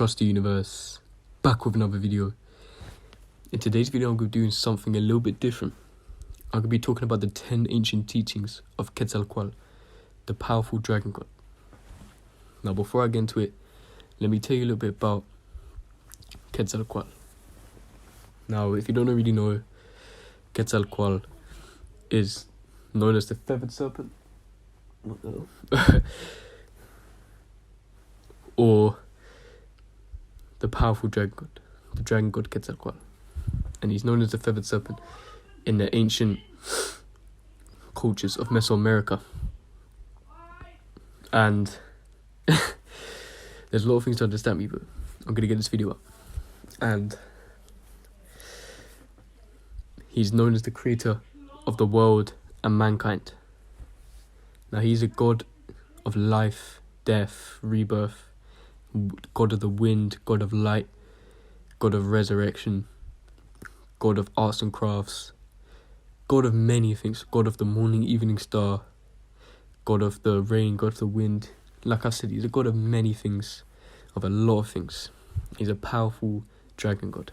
Trust the universe, back with another video. In today's video I'm going to be doing something a little bit different. I'm going to be talking about the 10 ancient teachings of Quetzalcoatl, the powerful dragon god. Now before I get into it, let me tell you a little bit about Quetzalcoatl. Now if you don't already know, Quetzalcoatl is known as the feathered serpent. What the hell? Or the powerful dragon god, the dragon god Quetzalcoatl. And he's known as the feathered serpent in the ancient cultures of Mesoamerica. And there's a lot of things to understand me, but I'm going to get this video up. And he's known as the creator of the world and mankind. Now he's a god of life, death, rebirth, god of the wind, god of light, god of resurrection, god of arts and crafts, god of many things, god of the morning, evening star, god of the rain, god of the wind. Like I said, he's a god of many things, of a lot of things. He's a powerful dragon god,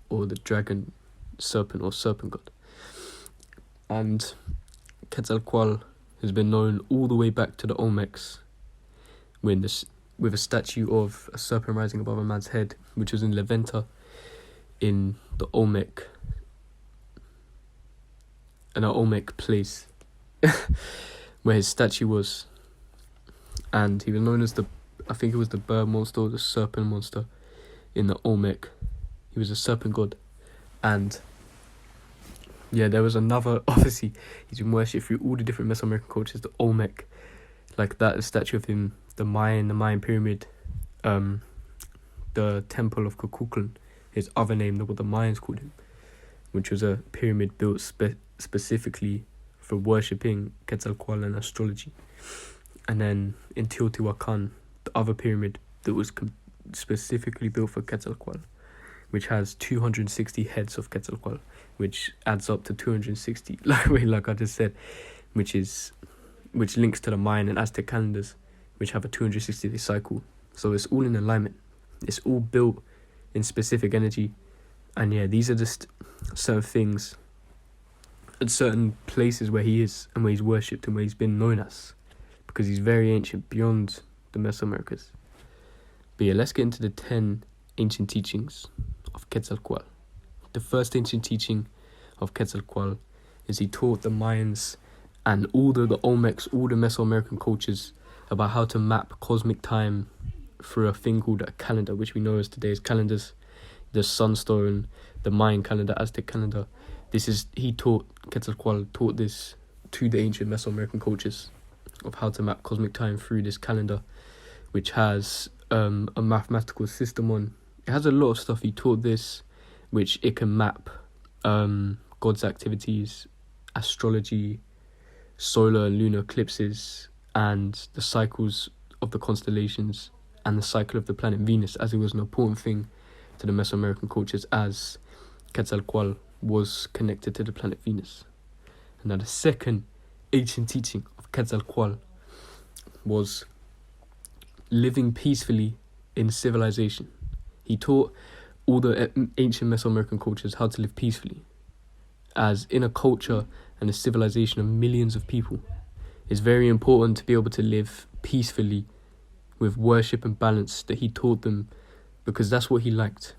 or the dragon serpent or serpent god. And Quetzalcoatl has been known all the way back to the Olmecs, with a statue of a serpent rising above a man's head, which was in La Venta in the Olmec, in an Olmec place where his statue was. And he was known as I think it was the bird monster or the serpent monster in the Olmec. He was a serpent god. And yeah, there was another, obviously he's been worshipped through all the different Mesoamerican cultures, the Olmec, like that, the statue of him, the Mayan pyramid, the temple of Quetzalcoatl, his other name, what the Mayans called him, which was a pyramid built specifically for worshipping Quetzalcoatl and astrology. And then in Teotihuacan, the other pyramid that was specifically built for Quetzalcoatl, which has 260 heads of Quetzalcoatl, which adds up to 260, like I just said, which links to the Mayan and Aztec calendars, which have a 260-day cycle. So it's all in alignment. It's all built in specific energy. And yeah, these are just certain things at certain places where he is and where he's worshipped and where he's been known as, because he's very ancient beyond the Mesoamericas. But yeah, let's get into the 10 ancient teachings of Quetzalcoatl. The first ancient teaching of Quetzalcoatl is he taught the Mayans and all the Olmecs, all the Mesoamerican cultures, about how to map cosmic time through a thing called a calendar, which we know as today's calendars, the sunstone, the Mayan calendar, Aztec calendar. Quetzalcoatl taught this to the ancient Mesoamerican cultures, of how to map cosmic time through this calendar, which has a mathematical system on. It has a lot of stuff. He taught this, which it can map God's activities, astrology, solar and lunar eclipses, and the cycles of the constellations, and the cycle of the planet Venus, as it was an important thing to the Mesoamerican cultures, as Quetzalcoatl was connected to the planet Venus. And now the second ancient teaching of Quetzalcoatl was living peacefully in civilization. He taught all the ancient Mesoamerican cultures how to live peacefully, as in a culture and a civilization of millions of people, it's very important to be able to live peacefully with worship and balance that he taught them, because that's what he liked.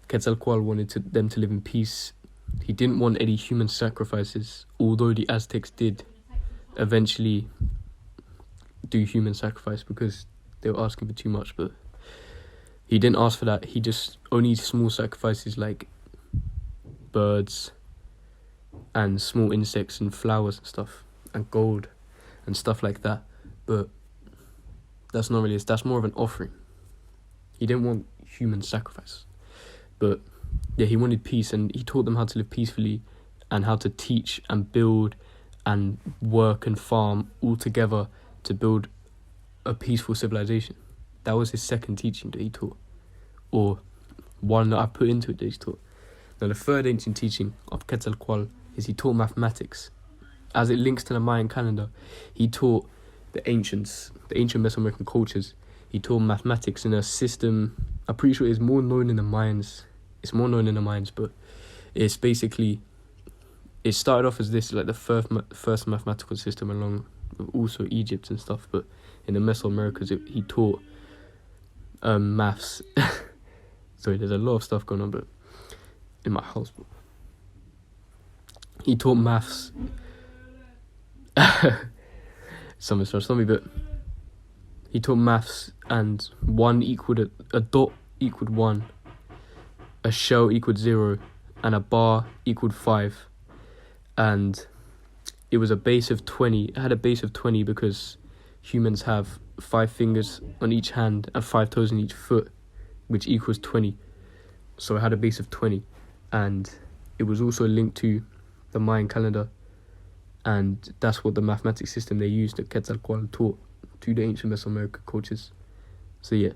Quetzalcoatl wanted them to live in peace. He didn't want any human sacrifices, although the Aztecs did eventually do human sacrifice because they were asking for too much, but he didn't ask for that. He just only small sacrifices like birds and small insects and flowers and stuff and gold and stuff like that. But that's more of an offering. He didn't want human sacrifice. But yeah, he wanted peace, and he taught them how to live peacefully and how to teach and build and work and farm all together to build a peaceful civilization. That was his second teaching that he taught, or one that I put into it that he taught. Now the third ancient teaching of Quetzalcoatl is he taught mathematics. As it links to the Mayan calendar, he taught the ancient Mesoamerican cultures, he taught mathematics in a system. I'm pretty sure it's more known in the Mayans. But it's basically, it started off as this, like the first mathematical system along with also Egypt and stuff. But in the Mesoamericas, he taught maths. Sorry, there's a lot of stuff going on, but in my house, he taught maths. Someone's trying to stop me, but he taught maths, and 1 equaled a dot equaled 1, a shell equaled 0, and a bar equaled 5. And it was a base of 20. It had a base of 20 because humans have 5 fingers on each hand and 5 toes in each foot, which equals 20. So it had a base of 20. And it was also linked to the Mayan calendar. And that's what the mathematics system they used that Quetzalcoatl taught to the ancient Mesoamerican cultures. So yeah,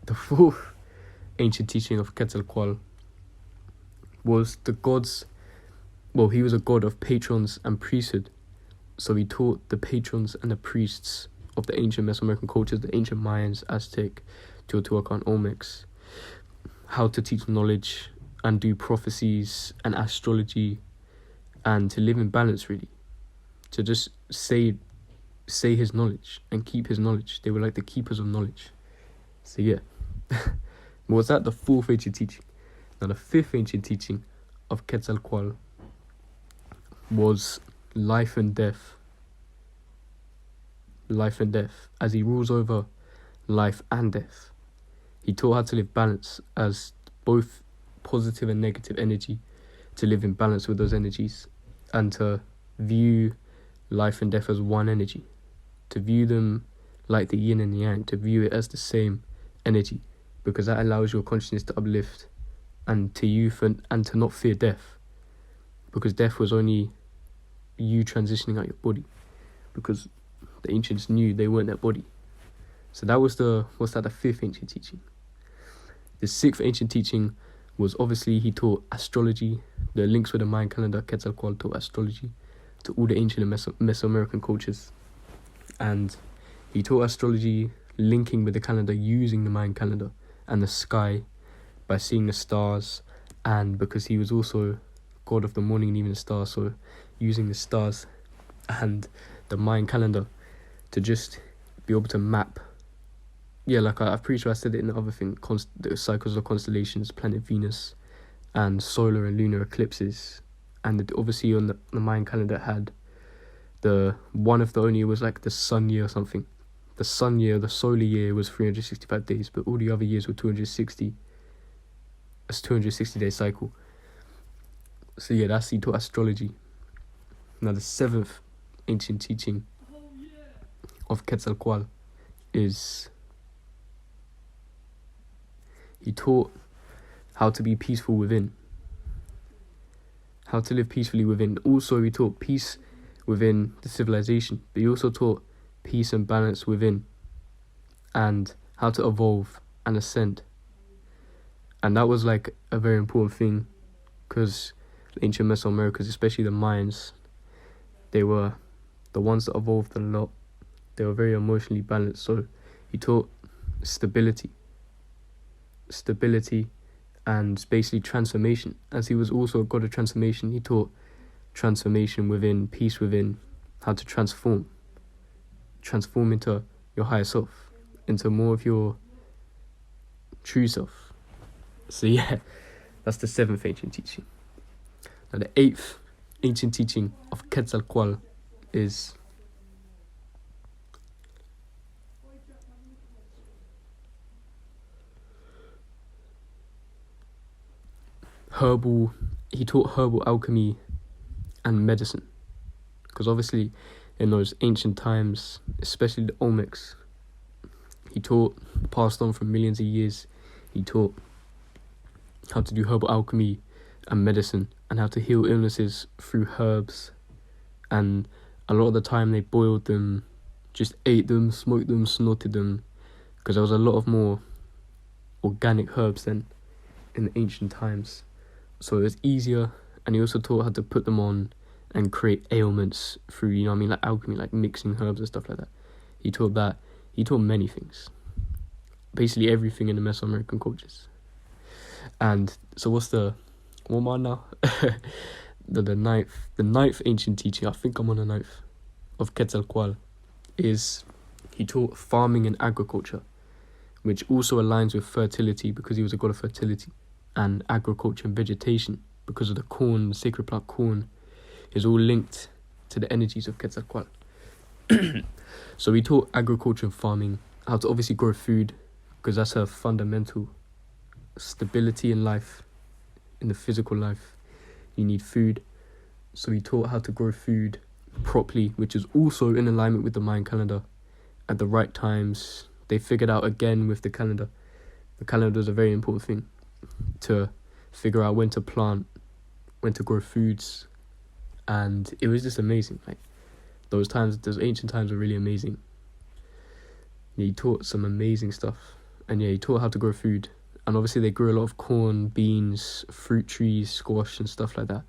the fourth ancient teaching of Quetzalcoatl was the gods. Well, he was a god of patrons and priesthood. So he taught the patrons and the priests of the ancient Mesoamerican cultures, the ancient Mayans, Aztec, Teotihuacan, Olmecs, how to teach knowledge and do prophecies and astrology and to live in balance, really. To just say his knowledge and keep his knowledge. They were like the keepers of knowledge. So yeah. Was that the fourth ancient teaching? Now the fifth ancient teaching of Quetzalcoatl was life and death. Life and death. As he rules over life and death. He taught how to live balance as both positive and negative energy, to live in balance with those energies, and to view life and death as one energy, to view them like the yin and the yang, to view it as the same energy, because that allows your consciousness to uplift and to not fear death, because death was only you transitioning out your body, because the ancients knew they weren't that body. So that was the fifth ancient teaching. The sixth ancient teaching was obviously he taught astrology, the links with the Mayan calendar. Quetzalcoatl taught astrology to all the ancient and Mesoamerican cultures. And he taught astrology linking with the calendar using the Mayan calendar and the sky by seeing the stars, and because he was also god of the morning and even the stars, so using the stars and the Mayan calendar to just be able to map. Yeah, like I'm pretty sure I said it in the other thing, the cycles of constellations, planet Venus, and solar and lunar eclipses. And obviously on the Mayan calendar had one of the only, it was like the sun year or something. The sun year, the solar year was 365 days, but all the other years were 260. It's 260-day cycle. So yeah, he taught astrology. Now the seventh ancient teaching of Quetzalcoatl is he taught how to be peaceful within, how to live peacefully within. Also, he taught peace within the civilization, but he also taught peace and balance within, and how to evolve and ascend. And that was like a very important thing, because the ancient Mesoamericas, especially the Mayans, they were the ones that evolved a lot. They were very emotionally balanced. So he taught stability and basically transformation. As he was also a god of transformation, he taught transformation within, peace within, how to transform into your higher self, into more of your true self. So yeah, that's the seventh ancient teaching. Now the eighth ancient teaching of Quetzalcoatl is he taught herbal alchemy and medicine, because obviously in those ancient times, especially the Olmecs, he taught, passed on for millions of years, he taught how to do herbal alchemy and medicine and how to heal illnesses through herbs. And a lot of the time they boiled them, just ate them, smoked them, snorted them, because there was a lot of more organic herbs then in the ancient times. So it was easier, and he also taught how to put them on and create ailments through, like alchemy, like mixing herbs and stuff like that. He taught that. He taught many things. basically everything in the Mesoamerican cultures. And so what am I now? the ninth ancient teaching, I think I'm on the ninth, of Quetzalcoatl, is he taught farming and agriculture, which also aligns with fertility because he was a god of fertility, and agriculture and vegetation because of the corn, the sacred plant corn, is all linked to the energies of Quetzalcoatl. So he taught agriculture and farming, how to obviously grow food, because that's a fundamental stability in life, in the physical life. You need food. So he taught how to grow food properly, which is also in alignment with the Mayan calendar. At the right times, they figured out again with the calendar. The calendar is a very important thing to figure out when to plant, when to grow foods, and it was just amazing. Like those ancient times were really amazing. He taught some amazing stuff, and he taught how to grow food. And obviously they grew a lot of corn, beans, fruit trees, squash and stuff like that,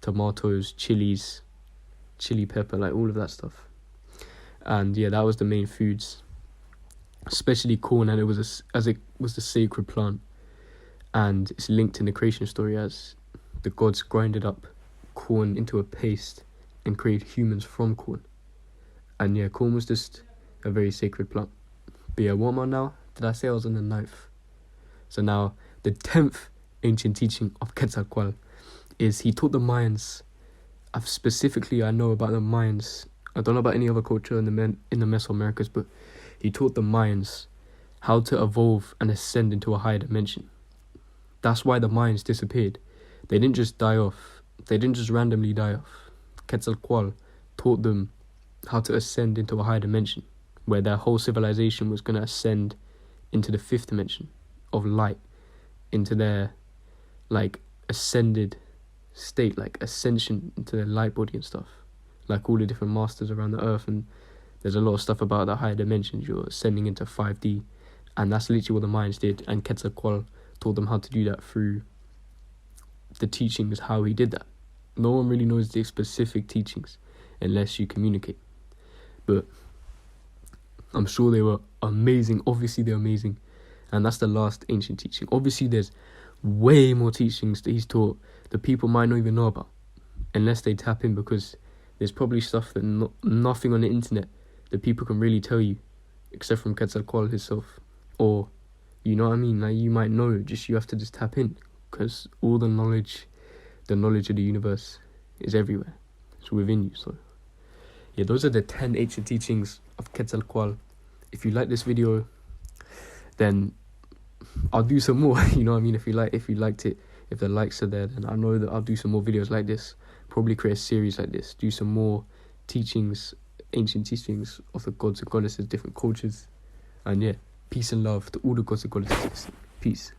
tomatoes, chilies, chili pepper, like all of that stuff. And that was the main foods, especially corn, and it was the sacred plant, and it's linked in the creation story as the gods grinded up corn into a paste and created humans from corn. And corn was just a very sacred plant. But what am I now? Did I say I was on the ninth? So now the 10th ancient teaching of Quetzalcoatl is he taught the Mayans. I know about the Mayans. I don't know about any other culture in the Mesoamericas, but he taught the Mayans how to evolve and ascend into a higher dimension. That's why the Mayans disappeared. They didn't just die off. They didn't just randomly die off. Quetzalcoatl taught them how to ascend into a higher dimension, where their whole civilization was going to ascend into the 5th dimension of light, into their ascended state, ascension into their light body and stuff, like all the different masters around the earth. And there's a lot of stuff about the higher dimensions. You're ascending into 5D, and that's literally what the Mayans did, and Quetzalcoatl taught them how to do that through the teachings, how he did that. No one really knows the specific teachings unless you communicate, but I'm sure they were amazing. Obviously they're amazing, and that's the last ancient teaching. Obviously there's way more teachings that he's taught that people might not even know about unless they tap in, because there's probably stuff that nothing on the internet that people can really tell you except from Quetzalcoatl himself, or you know what I mean, like you might know, you have to just tap in, because all the knowledge of the universe is everywhere. It's within you. So those are the 10 ancient teachings of Quetzalcoatl. If you like this video, then I'll do some more. You know what I mean? If you liked it, if the likes are there, then I know that I'll do some more videos like this. Probably create a series like this. Do some more teachings, ancient teachings of the gods and goddesses, different cultures. And peace and love to all the gods and goddesses. Peace.